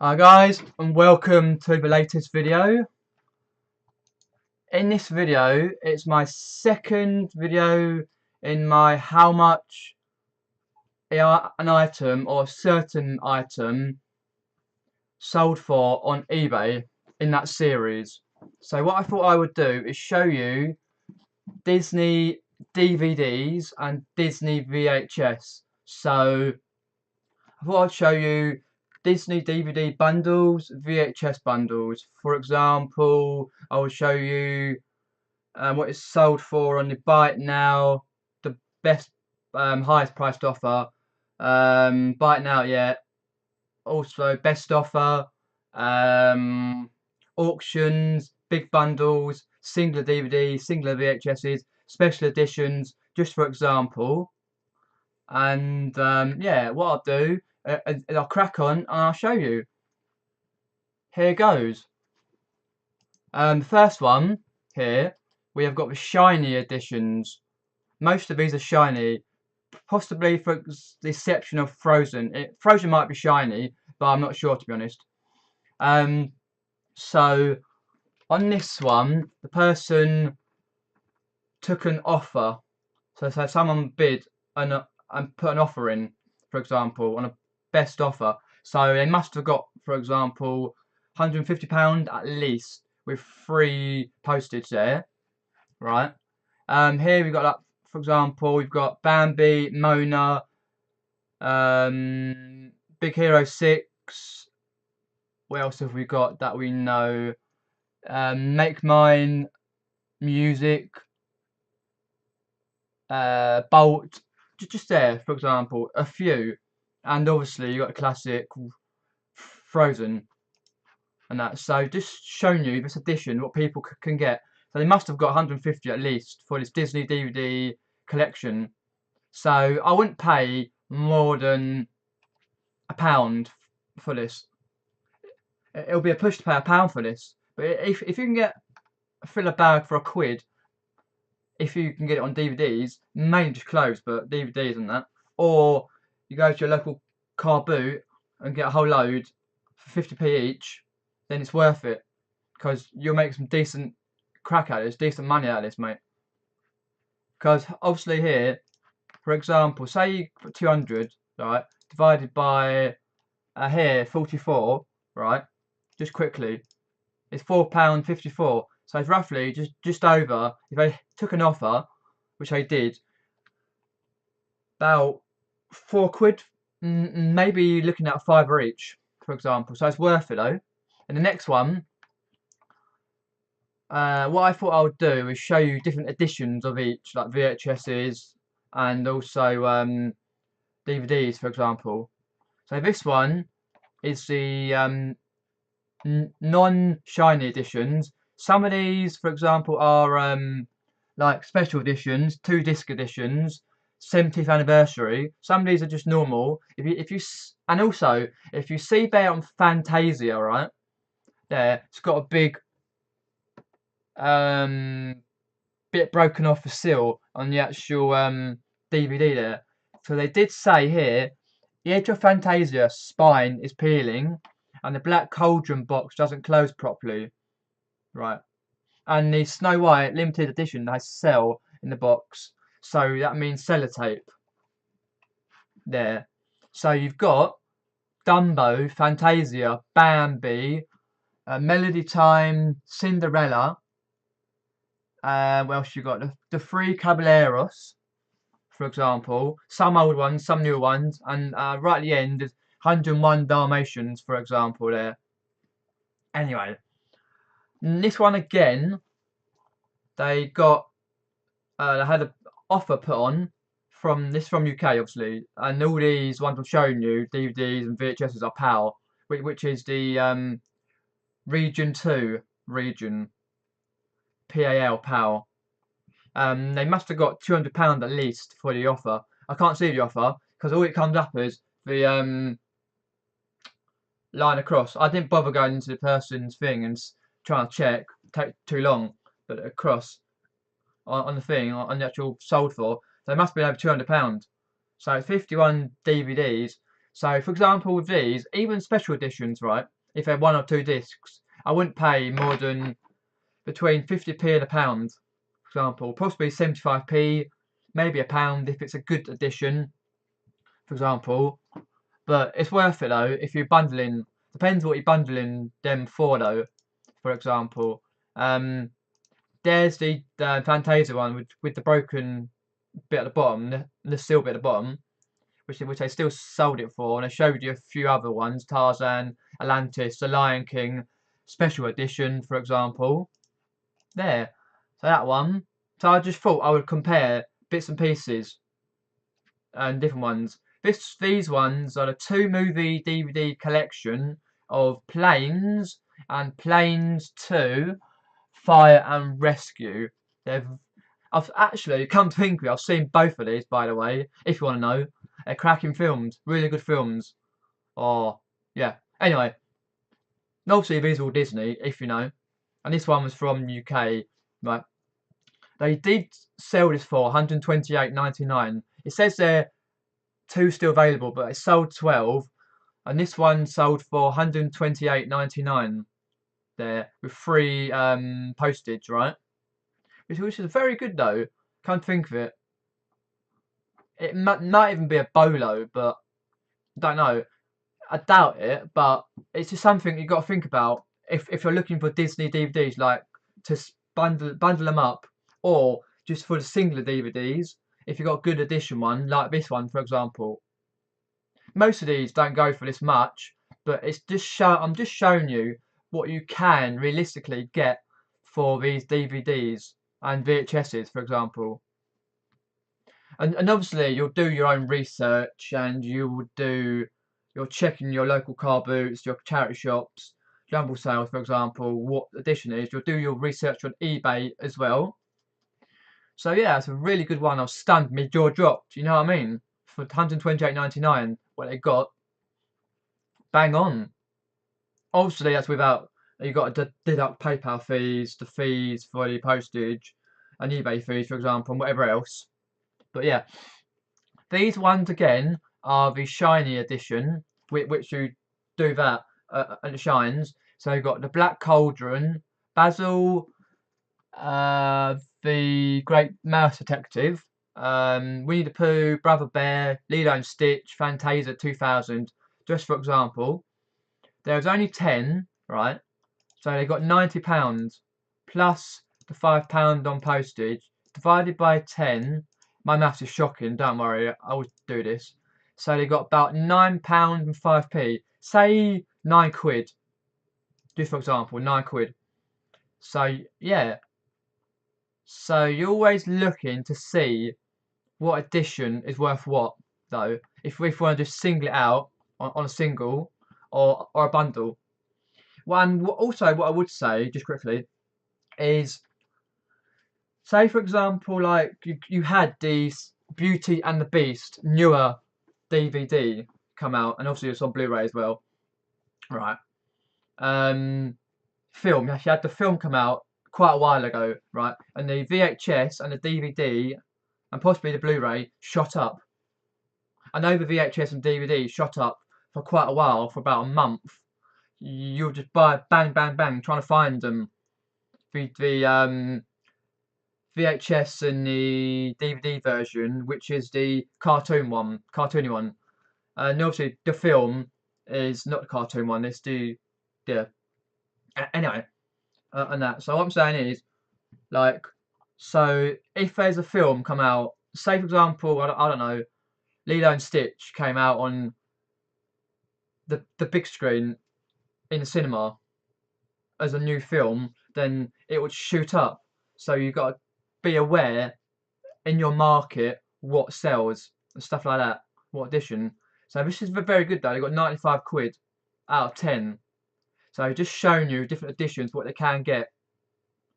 Hi guys, and welcome to the latest video. In this video, it's my second video in my how much an item or a certain item sold for on eBay in that series. So what I thought I would do is show you Disney DVDs and Disney VHS. So I thought I'd show you Disney DVD bundles, VHS bundles. For example, I will show you what it's sold for on the Buy It Now, the best, highest priced offer. Buy It Now, yeah. Also, best offer, auctions, big bundles, singular DVDs, singular VHS's, special editions, just for example. And yeah, what I'll do is I'll crack on and I'll show you. Here goes. The first one here, we have got the shiny editions. Most of these are shiny, possibly for the exception of Frozen. Frozen might be shiny, but I'm not sure, to be honest. So on this one, the person took an offer. So someone bid and put an offer in, for example, on a best offer. So they must have got, for example, £150 at least with free postage there, right? Here we've got, like, for example, we've got Bambi, Mona, Big Hero 6. What else have we got that we know? Make Mine, Music, Bolt, just there, for example, a few. And obviously you got a classic Frozen and that. So just showing you this edition, what people can get. So they must have got 150 at least for this Disney DVD collection. So I wouldn't pay more than £1 for this. It'll be a push to pay £1 for this. But if you can fill a bag for £1, if you can get it on DVDs, mainly just clothes, but DVDs and that, or you go to your local car boot and get a whole load for 50p each, then it's worth it because you'll make some decent crack at this, decent money out of this, mate. Because obviously here, for example, say you put 200, right, divided by here 44, right, just quickly, it's £4.54. So it's roughly just over, if they took an offer, which they did, about £4, maybe looking at a fiver each, for example. So it's worth it though. And the next one, what I thought I would do is show you different editions of each, like VHS's and also DVDs, for example. So this one is the non-shiny editions. Some of these, for example, are like special editions, 2-disc editions, 70th anniversary. Some of these are just normal. And also if you see there on Fantasia, right there, it's got a big bit broken off the seal on the actual DVD there. So they did say here, the edge of Fantasia spine is peeling, and the black cauldron box doesn't close properly, right? And the Snow White limited edition has cell in the box, so that means sellotape there. So you've got Dumbo, Fantasia, Bambi, Melody Time, Cinderella. What else you got? The Three Caballeros, for example. Some old ones, some new ones, and right at the end, there's 101 Dalmatians, for example, there. Anyway, this one again, they had an offer put on from UK, obviously, and all these ones I'm showing you, DVDs and VHSs, are PAL, which is the Region 2 region, PAL. They must have got £200 at least for the offer. I can't see the offer because all it comes up is the line across. I didn't bother going into the person's thing and trying to check. Take too long, but across on the thing on the actual sold for, they must be over £200. So it's 51 DVDs. So, for example, with these, even special editions, right? If they're 1 or 2 discs, I wouldn't pay more than between 50p and £1, for example. Possibly 75p, maybe £1 if it's a good edition, for example. But it's worth it though if you're bundling. Depends what you're bundling them for though. For example, there's the Fantasia one with the broken bit at the bottom, the steel bit at the bottom, which they still sold it for, and I showed you a few other ones: Tarzan, Atlantis, The Lion King, special edition, for example. There, so that one. So I just thought I would compare bits and pieces and different ones. These ones are the 2 movie DVD collection of Planes and Planes 2 Fire and Rescue. I've actually come to think of it, I've seen both of these, by the way, if you want to know. They're cracking films, really good films. Oh, yeah. Anyway, obviously these are all Disney, if you know. And this one was from UK, right? They did sell this for 128.99. It says there 2 still available, but it sold 12, and this one sold for 128.99 there with free postage, right? Which is very good though. Can't think of it. It might even be a bolo, but don't know. I doubt it, but it's just something you got to think about if you're looking for Disney DVDs, like to bundle them up, or just for the singular DVDs. If you got a good edition one, like this one, for example. Most of these don't go for this much, but I'm just showing you what you can realistically get for these DVDs and VHS's, for example. And obviously you'll do your own research, and you're checking your local car boots, your charity shops, jumble sales, for example, what edition it is. You'll do your research on eBay as well. So yeah, it's a really good one. I was stunned, my jaw dropped. You know what I mean? For 128.99, what they got, bang on. Obviously, that's without you got to deduct PayPal fees, the fees for the postage, and eBay fees, for example, and whatever else. But yeah, these ones again are the shiny edition, which you do that and it shines. So you've got the Black Cauldron, Basil, the Great Mouse Detective, Winnie the Pooh, Brother Bear, Lilo and Stitch, Fantasia 2000. Just for example, there was only 10, right? So they got £90 plus the £5 on postage divided by 10. My maths is shocking. Don't worry, I always do this. So they got about £9 and 5p. Say £9. Just for example, £9. So yeah. So you're always looking to see what edition is worth what, though. If we want to just single it out on a single or a bundle. Also, what I would say, just quickly, is say, for example, like you had these Beauty and the Beast newer DVD come out, and obviously it's on Blu-ray as well, right? Film, you actually had the film come out quite a while ago, right? And the VHS and the DVD and possibly the Blu-ray shot up. I know the VHS and DVD shot up for quite a while, for about a month. You'll just buy bang, bang, bang, trying to find them. The VHS and the DVD version, which is the cartoony one. And obviously the film is not the cartoon one. It's the anyway, and that. So what I'm saying is, like, so if there's a film come out, say for example, I don't know, Lilo and Stitch came out on the big screen in the cinema as a new film, then it would shoot up. So you got to be aware in your market what sells and stuff like that, what edition. So this is very good though. They got £95 out of 10. So just showing you different editions, what they can get.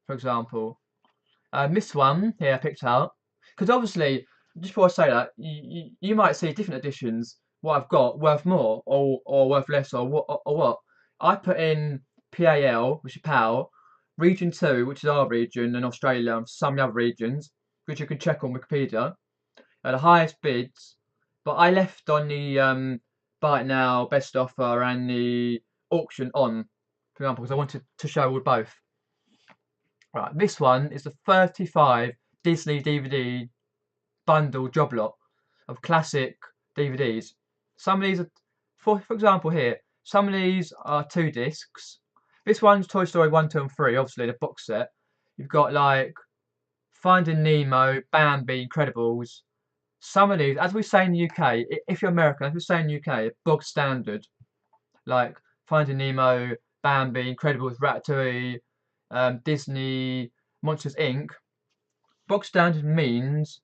For example, this one here I picked out because obviously, just before I say that, you might see different editions. What I've got worth more or worth less or what. I put in PAL, which is PAL, Region 2, which is our region, and Australia and some other regions, which you can check on Wikipedia, at the highest bids. But I left on the buy it now, best offer, and the auction on, for example, because I wanted to show both. Right, this one is the 35 Disney DVD bundle job lot of classic DVDs. Some of these are, for example, here, some of these are 2 discs. This one's Toy Story 1, 2, and 3, obviously the box set. You've got like Finding Nemo, Bambi, Incredibles. Some of these, as we say in the UK, if you're American, as we say in the UK, bog standard. Like Finding Nemo, Bambi, Incredibles, Ratatouille, Disney, Monsters Inc. Bog standard means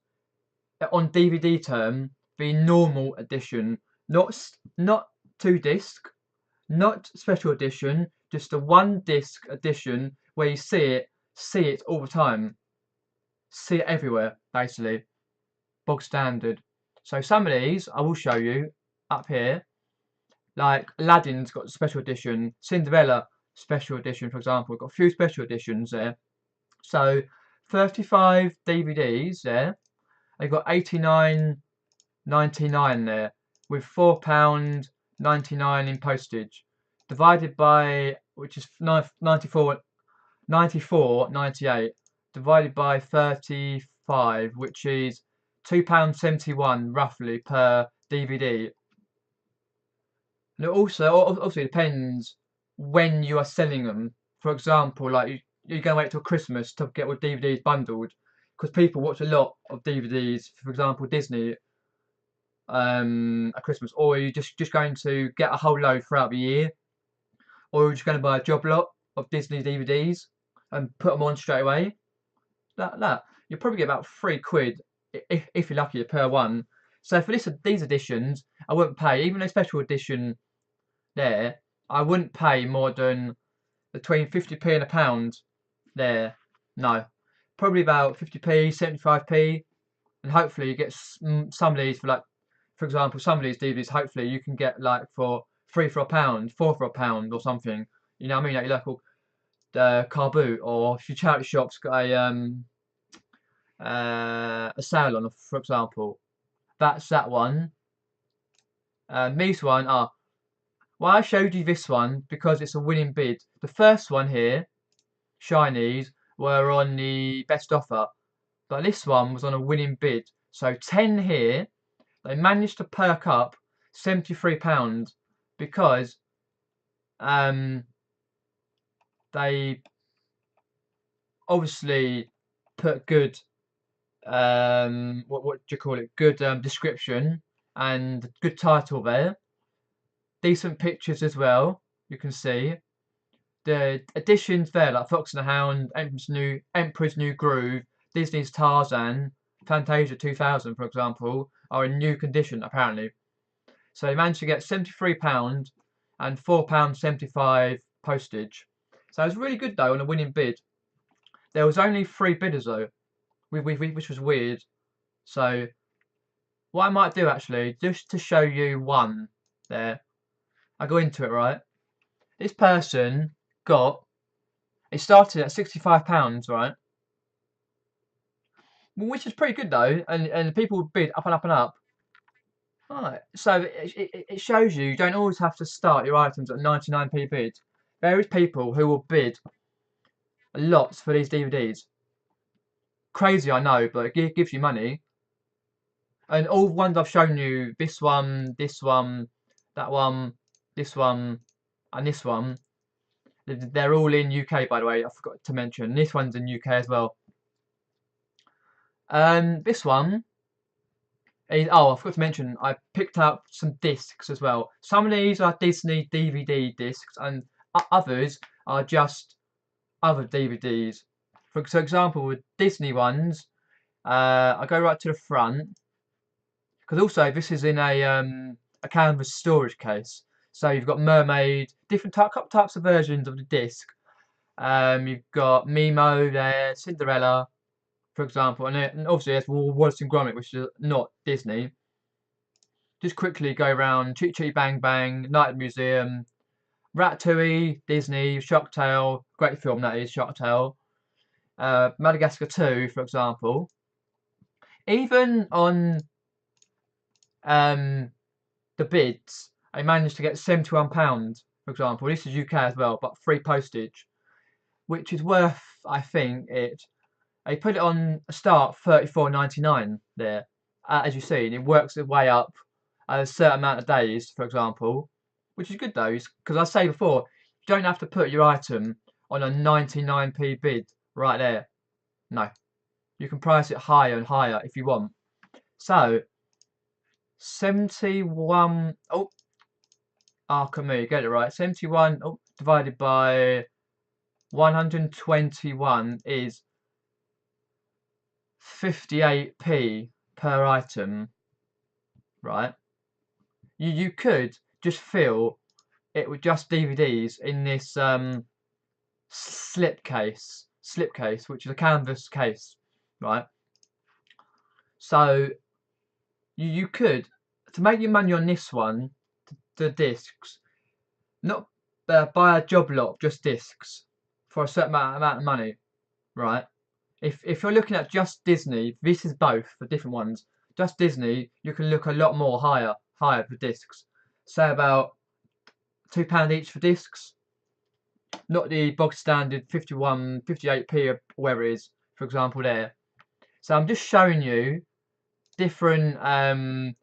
on DVD term the normal edition, not 2 disc, not special edition, just a 1 disc edition where you see it all the time, see it everywhere basically, bog standard. So some of these I will show you up here, like Aladdin's got a special edition, Cinderella special edition, for example. We've got a few special editions there. So 35 DVDs there. They've got 89.99 there, with £4.99 in postage, divided by, which is 94.98, divided by 35, which is £2.71 roughly per DVD. And it also obviously depends when you are selling them. For example, like you're going to wait till Christmas to get all DVDs bundled, because people watch a lot of DVDs. For example, Disney at Christmas, or are you just going to get a whole load throughout the year, or are you just going to buy a job lot of Disney DVDs and put them on straight away? That you'll probably get about £3 if you're lucky per one. So for these editions, I wouldn't pay, even a special edition there, I wouldn't pay more than between 50p and £1 there. No, probably about 50p, 75p, and hopefully you get some of these for, like, for example, some of these DVDs. Hopefully you can get like for 3 for £1, 4 for £1, or something. You know what I mean? Like your local car boot, or if your charity shop's got a sale on, for example. That's that one. This one, well, I showed you this one because it's a winning bid. The first one here, Shinies, were on the best offer, but this one was on a winning bid. So 10 here, they managed to perk up £73 because they obviously put good what do you call it? Good description and good title there. Decent pictures as well. You can see the additions there, like Fox and the Hound, Emperor's New Groove, Disney's Tarzan, Fantasia 2000, for example, are in new condition apparently. So they managed to get £73 and £4.75 postage. So it was really good though on a winning bid. There was only 3 bidders though, which was weird. So what I might do actually, just to show you one there, I go into it, right? This person it started at £65, right? Which is pretty good though, and people would bid up and up and up. Right, so it shows you don't always have to start your items at 99p bid. There is people who will bid lots for these DVDs. Crazy, I know, but it gives you money. And all the ones I've shown you, this one, that one, this one, and this one, they're all in UK, by the way. I forgot to mention this one's in UK as well. This one is, I forgot to mention, I picked up some discs as well. Some of these are Disney DVD discs, and others are just other DVDs. For example, with Disney ones, I go right to the front, because also this is in a canvas storage case. So you've got Mermaid, different types of versions of the disc. You've got Nemo there, Cinderella, for example, and obviously there's Wallace and Gromit, which is not Disney. Just quickly go around: Chitty Chitty Bang Bang, Night at the Museum, Ratatouille, Disney, Shark Tale, great film that is, Shark Tale. Madagascar 2, for example. Even on the bids, I managed to get £71, for example. This is UK as well, but free postage, which is worth, I think, I put it on a start £34.99 there. As you see, and it works its way up a certain amount of days, for example, which is good though, because I say before, you don't have to put your item on a 99p bid right there. No, you can price it higher and higher if you want. So 71. Oh, come here, get it right. 71 divided by 121 is 58p per item, right? You could just fill it with just DVDs in this slipcase, which is a canvas case, right? So you could, to make your money on this one, the discs, not buy a job lot of just discs for a certain amount of money, right? If you're looking at just Disney, this is both for different ones. Just Disney, you can look a lot more higher for discs. Say about £2 each for discs, not the bog standard 58p or whatever it is, for example there. So I'm just showing you different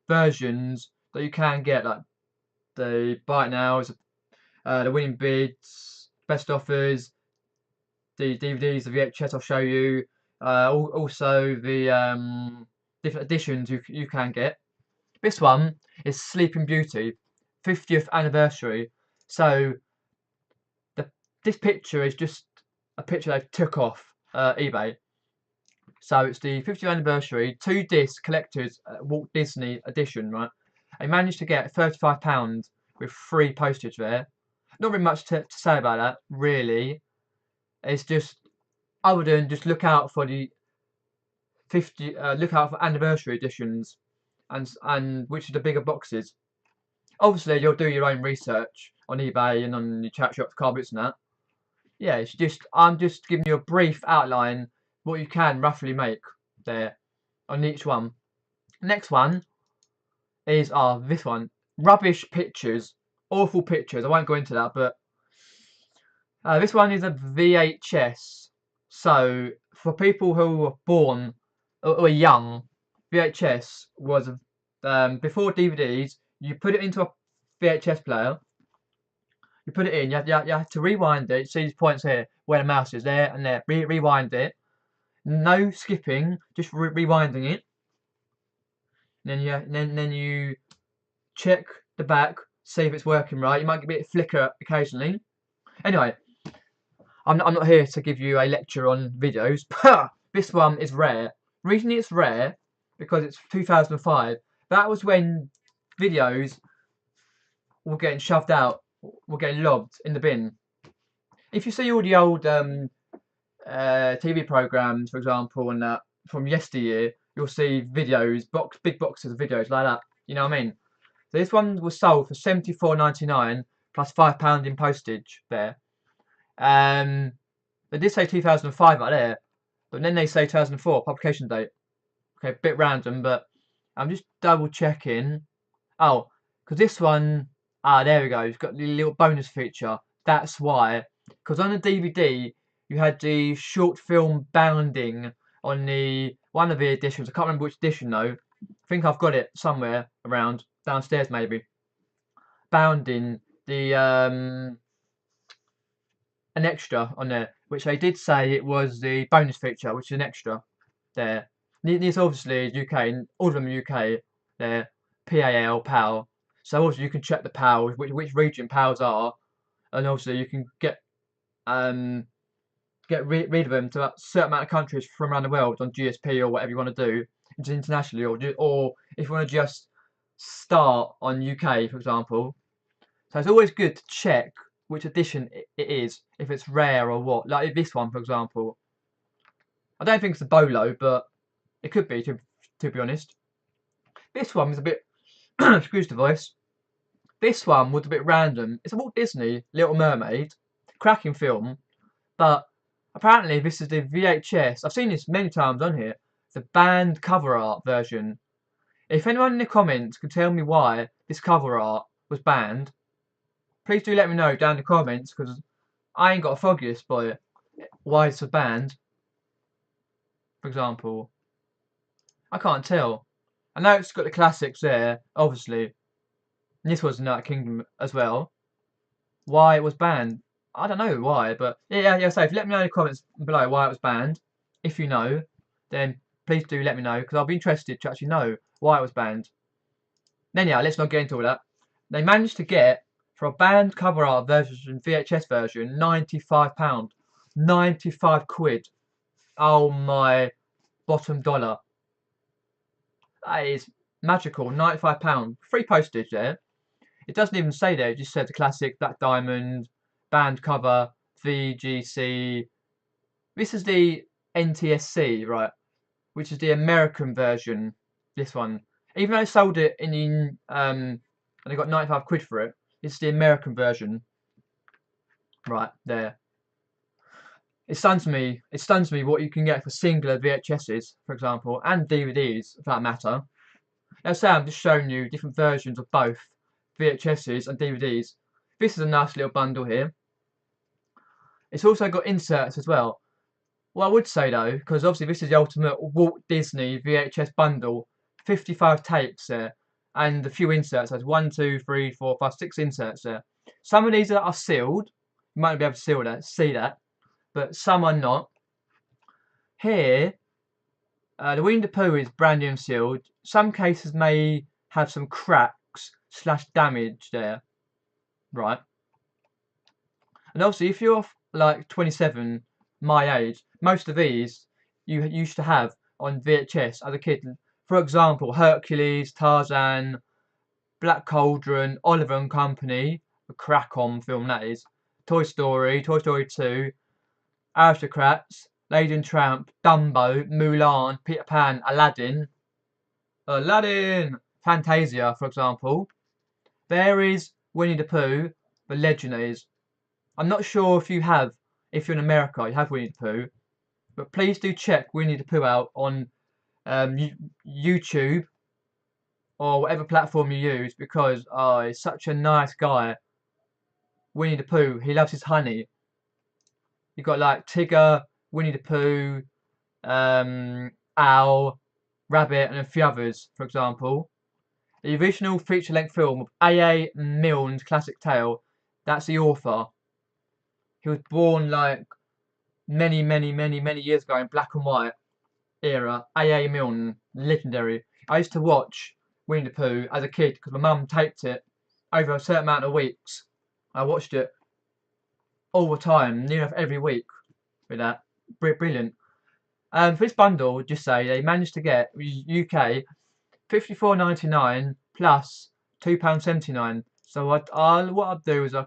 versions that you can get, like the Buy It Nows, the Winning Bids, Best Offers, the DVDs, the VHS I'll show you, also the different editions you can get. This one is Sleeping Beauty, 50th anniversary. So this picture is just a picture they took off eBay. So it's the 50th anniversary 2-disc collector's Walt Disney edition, right? I managed to get £35 with free postage there. Not really much to say about that, really. It's just, other than just look out for the look out for anniversary editions, and which are the bigger boxes. Obviously, you'll do your own research on eBay and on your chat shops, car bits and that. Yeah, it's just, I'm just giving you a brief outline what you can roughly make there on each one. Next one is this one, rubbish pictures, awful pictures. I won't go into that, but this one is a VHS. So for people who were born or young, VHS was before DVDs. You put it into a VHS player. You put it in. You have to rewind it. See these points here where the mouse is, there and there. Rewind it. No skipping, just rewinding it. Then you check the back, see if it's working right. You might get a bit of flicker occasionally. Anyway, I'm not here to give you a lecture on videos, but this one is rare. The reason it's rare, because it's 2005. That was when videos were getting shoved out, were getting lobbed in the bin. If you see all the old TV programs, for example, and that from yesteryear, you'll see videos, big boxes of videos like that. You know what I mean? So this one was sold for £74.99 plus £5 in postage there. They did say 2005 right there, but then they say 2004 publication date. Okay, a bit random, but I'm just double checking. Oh, because this one, there we go. It's got the little bonus feature. That's why. Because on the DVD, you had the short film Bounding on one of the editions. I can't remember which edition though. I think I've got it somewhere around downstairs maybe. Bounding, an extra on there, which they did say it was the bonus feature, which is an extra there. These obviously UK, and all of them are UK. They're PAL, PAL. So obviously you can check the PALs, which region PALs are, and obviously you can get rid of them to a certain amount of countries from around the world on GSP or whatever you want to do, internationally, or if you want to just start on UK, for example. So it's always good to check which edition it is, if it's rare or what. Like this one, for example. I don't think it's a Bolo, but it could be, to be honest. This one was a bit, excuse the voice. This one was a bit random. It's a Walt Disney Little Mermaid, cracking film, but apparently this is the VHS. I've seen this many times on here. The banned cover art version. If anyone in the comments can tell me why this cover art was banned, please do let me know down in the comments, because I ain't got a foggiest by it. Why it's banned, for example. I can't tell. I know it's got the classics there, obviously. And this was United Kingdom as well. Why it was banned, I don't know why, but yeah. So if you let me know in the comments below why it was banned, if you know, then please do let me know, because I'll be interested to actually know why it was banned. Then yeah, let's not get into all that. They managed to get, for a banned cover art version, VHS version, £95. 95 quid. Oh my bottom dollar. That is magical. £95. Free postage there. It doesn't even say there, it just said the classic Black Diamond, band cover, VGC. This is the NTSC, right? Which is the American version. This one. Even though they sold it in and they got 95 quid for it, it's the American version. Right, there. It stuns me what you can get for singular VHS'S, for example, and DVDs, for that matter. Now say I'm just showing you different versions of both VHS'S and DVDs. This is a nice little bundle here. It's also got inserts as well. What I would say though, because obviously this is the ultimate Walt Disney VHS bundle, 55 tapes there, and a few inserts. There's 1, 2, 3, 4, 5, 6 inserts there. Some of these are sealed. You might not be able to see that, but some are not. Here, the Winnie the Pooh is brand new and sealed. Some cases may have some cracks / damage there, right? And obviously, if you're like 27, my age, most of these you used to have on VHS as a kid. For example, Hercules, Tarzan, Black Cauldron, Oliver and Company, a crack-on film that is, Toy Story, Toy Story 2, Aristocrats, Lady and Tramp, Dumbo, Mulan, Peter Pan, Aladdin, Fantasia, for example. There is Winnie the Pooh, the Legend is. I'm not sure if if you're in America, you have Winnie the Pooh, but please do check Winnie the Pooh out on YouTube or whatever platform you use, because he's such a nice guy. Winnie the Pooh, he loves his honey. You've got like Tigger, Winnie the Pooh, Owl, Rabbit, and a few others, for example. The original feature-length film of A.A. Milne's classic tale, that's the author. He was born like many years ago in black and white era. A.A. Milne, legendary. I used to watch Winnie the Pooh as a kid because my mum taped it over a certain amount of weeks. I watched it all the time, near enough every week with that. Brilliant. For this bundle, just say they managed to get UK £54.99 plus £2.79. So what I'll do is I'll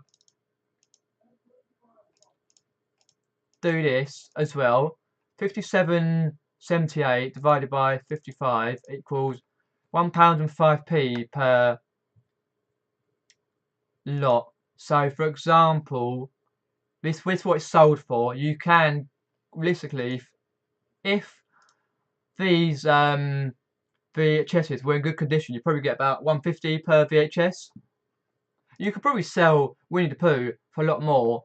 do this as well. 57.78 divided by 55 equals £1.05 per lot. So for example, this is what it's sold for. You can realistically, if these VHSs were in good condition, you probably get about £1.50 per VHS. You could probably sell Winnie the Pooh for a lot more.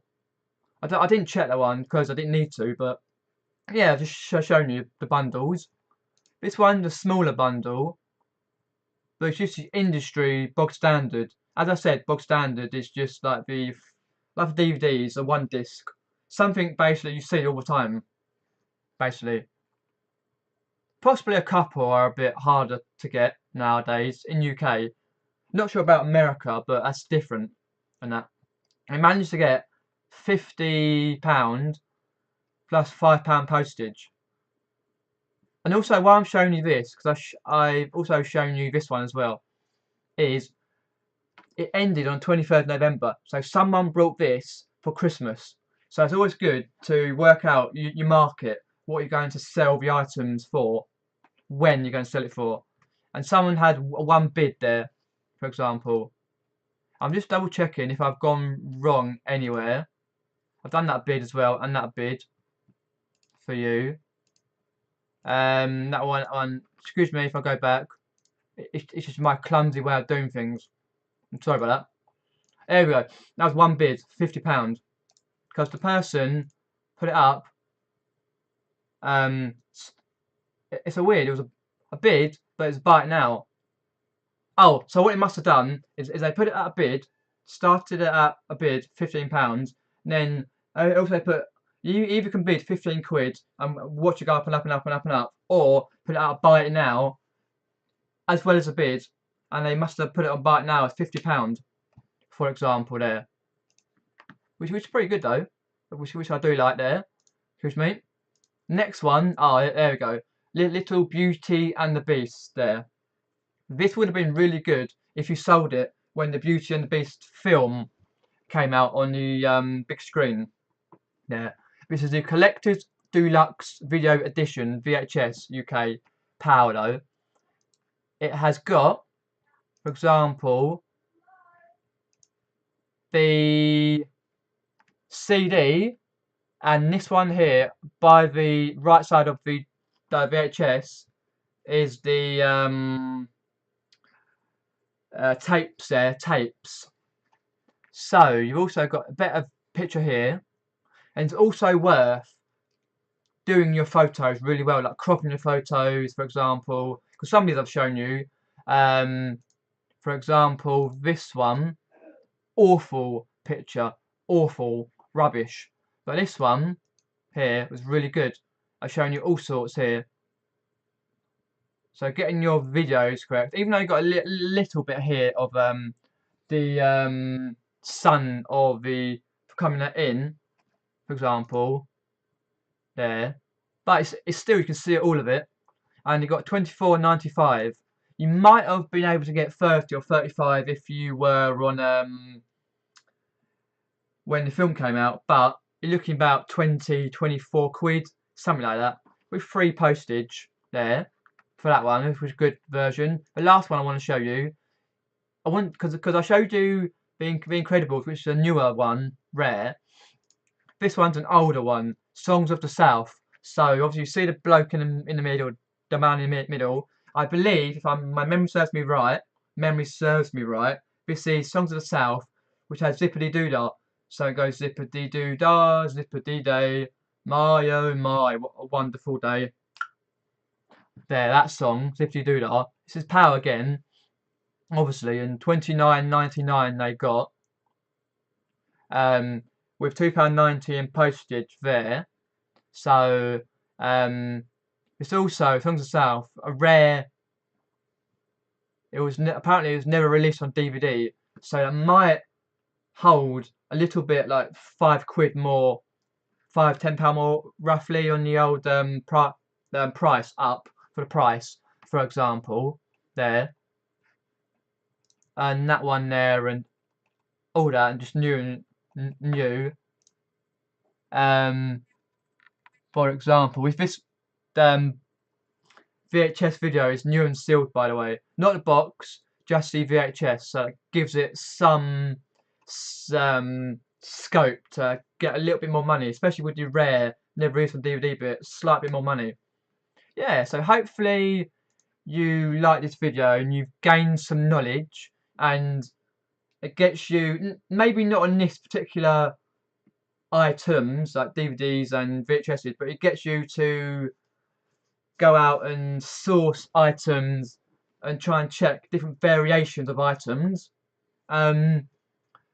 I didn't check that one because I didn't need to, but yeah, I've just showing you the bundles. This one, the smaller bundle, but it's just the industry bog standard. As I said, bog standard is just like the DVDs, a one disc, something basically you see all the time, basically. Possibly a couple are a bit harder to get nowadays in UK. Not sure about America, but that's different. And that I managed to get £50 plus £5 postage. And also, why I'm showing you this, because I've also shown you this one as well, is it ended on 23rd November. So someone brought this for Christmas. So it's always good to work out your market, what you're going to sell the items for, when you're going to sell it for. And someone had one bid there, for example. I'm just double checking if I've gone wrong anywhere. I've done that bid as well, and that bid for you. That one. Excuse me if I go back. It's just my clumsy way of doing things. I'm sorry about that. There we go. That was one bid, £50, because the person put it up. It's a weird. It was a bid, but it's buy it now. Oh, so what it must have done is they put it at a bid, started it at a bid, £15, and then also put you either can bid 15 quid and watch it go up and up and up and up and up, or put it out buy it now, as well as a bid, and they must have put it on buy it now at £50, for example there, which is pretty good though, which I do like there. Excuse me. Next one, oh there we go, Little Beauty and the Beast there. This would have been really good if you sold it when the Beauty and the Beast film came out on the big screen. There. This is the Collector's Deluxe Video Edition VHS UK power though. It has got, for example, the CD, and this one here by the right side of the VHS is the tapes there, tapes. So you've also got a better picture here, and it's also worth doing your photos really well, like cropping your photos, for example, because some of these I've shown you. For example, this one, awful picture, awful, rubbish. But this one here was really good. I've shown you all sorts here. So getting your videos correct, even though you got a little bit here of the sun or the coming in, for example, there, but it's still, you can see all of it, and you got 24.95. You might have been able to get 30 or 35 if you were on when the film came out, but you're looking about 24 quid, something like that, with free postage there for that one, which was a good version. The last one I want to show you, because I showed you the Incredibles, which is a newer one, rare. This one's an older one, Songs of the South. So obviously you see the bloke in the middle, the man in the middle. I believe, if my memory serves me right, this is Songs of the South, which has Zippity Doo Dah. So it goes Zippity Doo Dah, Zippity Day, my oh my, what a wonderful day. There, that song, Zippity Doo Dah. This is Power again, obviously, and £29.99 they got. With £2.90 in postage there. So it's also Songs of the South, a rare. It was apparently it was never released on DVD, so that might hold a little bit, like £5 more, £10 more roughly on the old price up for the price, for example, there, and that one there, and all that, and just new. For example, with this VHS video is new and sealed, by the way, not the box, just the VHS, so it gives it some scope to get a little bit more money, especially with the rare, never released on DVD, but slight bit more money. Yeah, so hopefully you like this video and you've gained some knowledge, and it gets you, maybe not on this particular items like DVDs and VHS's, but it gets you to go out and source items and try and check different variations of items.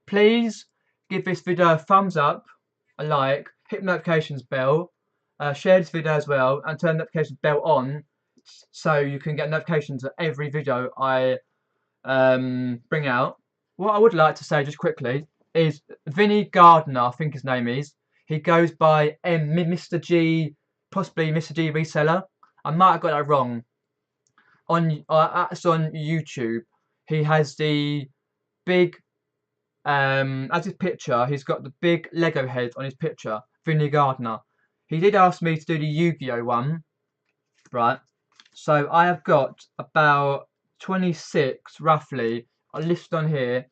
Please give this video a thumbs up, a like, hit the notifications bell, share this video as well, and turn the notifications bell on so you can get notifications of every video I bring out. What I would like to say just quickly is Vinny Gardner, I think his name is. He goes by Mr. G, possibly Mr. G Reseller. I might have got that wrong. That's on YouTube. He has the big, as his picture, he's got the big Lego head on his picture, Vinny Gardner. He did ask me to do the Yu-Gi-Oh one, right? So I have got about 26, roughly, a list on here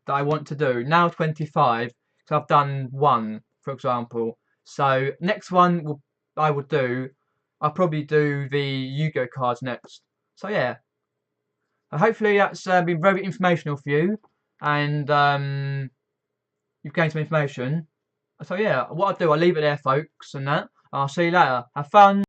that I want to do. Now 25, so I've done one, for example. So next one I'll probably do the Yu-Gi-Oh cards next. So yeah, hopefully that's been very informational for you. and you've gained some information. So yeah, what I do, I leave it there, folks, and that. I'll see you later. Have fun.